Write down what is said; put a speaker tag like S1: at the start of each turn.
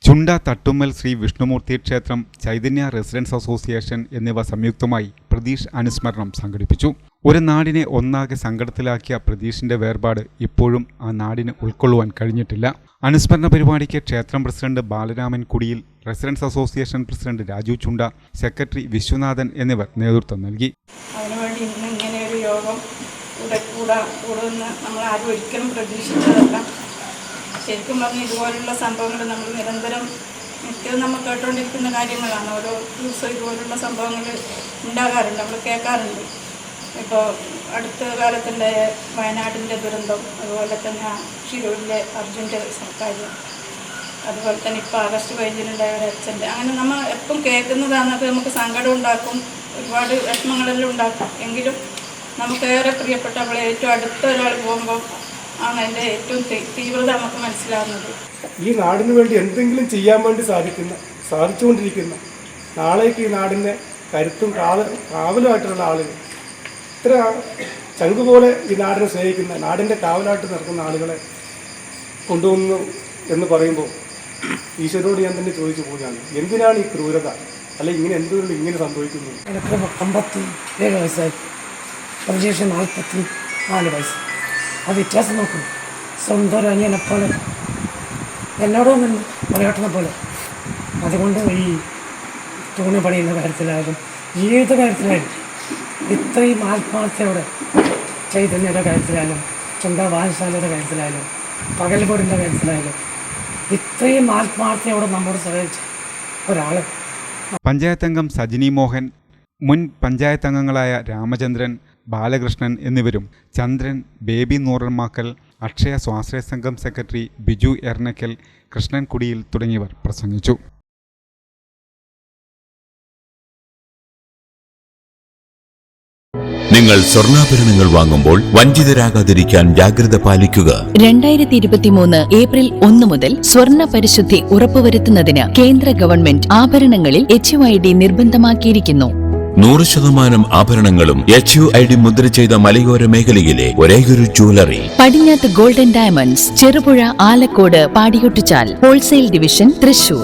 S1: ചുണ്ട തട്ടുമ്മൽ ശ്രീ വിഷ്ണുമൂർത്തി ക്ഷേത്രം, Chaitanya residence association എന്നിവ സംയുക്തമായി പ്രതീഷ് അനുസ്മരണം സംഘടിപ്പിച്ചു. ഒരു നാടിനെ ഒന്നാകെ സങ്കടത്തിലാക്കിയ പ്രതീഷിന്റെ വേർപാട് ഇപ്പോഴും ആ നാടിന് ഉൾക്കൊള്ളുവാൻ കഴിഞ്ഞിട്ടില്ല. അനുസ്മരണ പരിപാടിക്ക് ക്ഷേത്രം president Balaraman Kudiyil, residents association president Raju Chunda, secretary Viswanathan എന്നിവർ നേതൃത്വം നൽകി.
S2: അതിനുവേണ്ടി ഇന്ന് ഇങ്ങനെ ഒരു യോഗം കൂടുമെന്ന് നമ്മൾ ആരും ഒരിക്കലും പ്രതീക്ഷിച്ചതല്ല. ശരിക്കും പറഞ്ഞാൽ ഇതുപോലുള്ള സംഭവങ്ങൾ നമ്മൾ നിരന്തരം നിത്യവും നമ്മൾ കേട്ടുകൊണ്ടിരിക്കുന്ന കാര്യങ്ങളാണ്. ഓരോ ദിവസവും ഇതുപോലുള്ള സംഭവങ്ങൾ ഉണ്ടാകാറുണ്ട്, നമ്മൾ കേൾക്കാറുണ്ട്. ഇപ്പോൾ അടുത്ത കാലത്തുണ്ടായ വയനാടിൻ്റെ ദുരന്തം, അതുപോലെ തന്നെ ഷിരൂരിലെ അർജുൻ്റെ കാര്യം, അതുപോലെ തന്നെ ഇപ്പോൾ ആഗസ്റ്റ് 15-നുണ്ടായ ഒരു അച്ഛൻ്റെ, അങ്ങനെ നമ്മൾ എപ്പം കേൾക്കുന്നതാണത് നമുക്ക് സങ്കടം ഉണ്ടാക്കും, ഒരുപാട് വിഷമങ്ങളെല്ലാം ഉണ്ടാക്കും. എങ്കിലും നമുക്കേറെ പ്രിയപ്പെട്ട നമ്മളെ ഏറ്റവും അടുത്ത ഒരാൾ പോകുമ്പോൾ ആണ് അതിൻ്റെ ഏറ്റവും തീവ്രത നമുക്ക് മനസ്സിലാവുന്നത്.
S3: ഈ നാടിന് വേണ്ടി എന്തെങ്കിലും ചെയ്യാൻ വേണ്ടി സാധിച്ചുകൊണ്ടിരിക്കുന്ന, നാളേക്ക് ഈ നാടിൻ്റെ കരുത്തും കാവലുമായിട്ടുള്ള ആളുകൾ, ഇത്ര ചങ്കുപോലെ ഈ നാടിനെ സ്നേഹിക്കുന്ന, നാടിൻ്റെ കാവലായിട്ട് നടക്കുന്ന ആളുകളെ കൊണ്ടുവന്നു എന്ന് പറയുമ്പോൾ ഈശ്വരോട് ഞാൻ തന്നെ ചോദിച്ചു പോവുകയാണ്, എന്തിനാണ് ഈ ക്രൂരത, അല്ലെങ്കിൽ ഇങ്ങനെ എന്തുകൊണ്ട് ഇങ്ങനെ സംഭവിക്കുന്നു?
S4: എനിക്ക് 57 വയസ്സായി, പ്രതീക്ഷ 44 വയസ്സ്. ആ വ്യത്യാസം നോക്കും. സ്വന്തം ഒരു അനിയനെപ്പോലെ എന്നോടും നിന്ന് പറയട്ടനെ പോലെ. അതുകൊണ്ട് ഈ തൂണ് പണിയുന്ന കാര്യത്തിലായാലും ഏത് കാര്യത്തിലായാലും ഇത്രയും ആത്മാർത്ഥയോടെ, ചൈതന്യയുടെ കാര്യത്തിലായാലും സ്വന്തം വായനശാലയുടെ കാര്യത്തിലായാലും പകൽപൊടിൻ്റെ കാര്യത്തിലായാലും ഇത്രയും ആത്മാർത്ഥയോടെ നമ്മോട് സഹായിച്ച ഒരാൾ.
S1: പഞ്ചായത്ത് അംഗം സജിനി മോഹൻ, മുൻ പഞ്ചായത്ത് അംഗങ്ങളായ രാമചന്ദ്രൻ, ബാലകൃഷ്ണൻ എന്നിവരും, ചന്ദ്രൻ, ബേബി നൂറന്മാക്കൽ, അക്ഷയ സ്വാശ്രയ സംഘം സെക്രട്ടറി ബിജു എർണക്കൽ, കൃഷ്ണൻ കുടിയിൽ തുടങ്ങിയവർ പ്രസംഗിച്ചു.
S5: നിങ്ങൾ സ്വർണ്ണാഭരണങ്ങൾ വാങ്ങുമ്പോൾ വഞ്ചിതരാകാതിരിക്കാൻ ജാഗ്രത പാലിക്കുക.
S6: 2023 ഏപ്രിൽ 1 മുതൽ സ്വർണ്ണ പരിശുദ്ധി ഉറപ്പുവരുത്തുന്നതിന് കേന്ദ്ര ഗവൺമെന്റ് ആഭരണങ്ങളിൽ HUID നിർബന്ധമാക്കിയിരിക്കുന്നു.
S5: 100% ആഭരണങ്ങളും HUID മുദ്ര ചെയ്ത മലയോര മേഖലയിലെ ഒരേയൊരു jewellery
S6: Padinjath golden diamonds, Cherupuzha, Alakode, Padiyottuchal, wholesale division, Thrissur.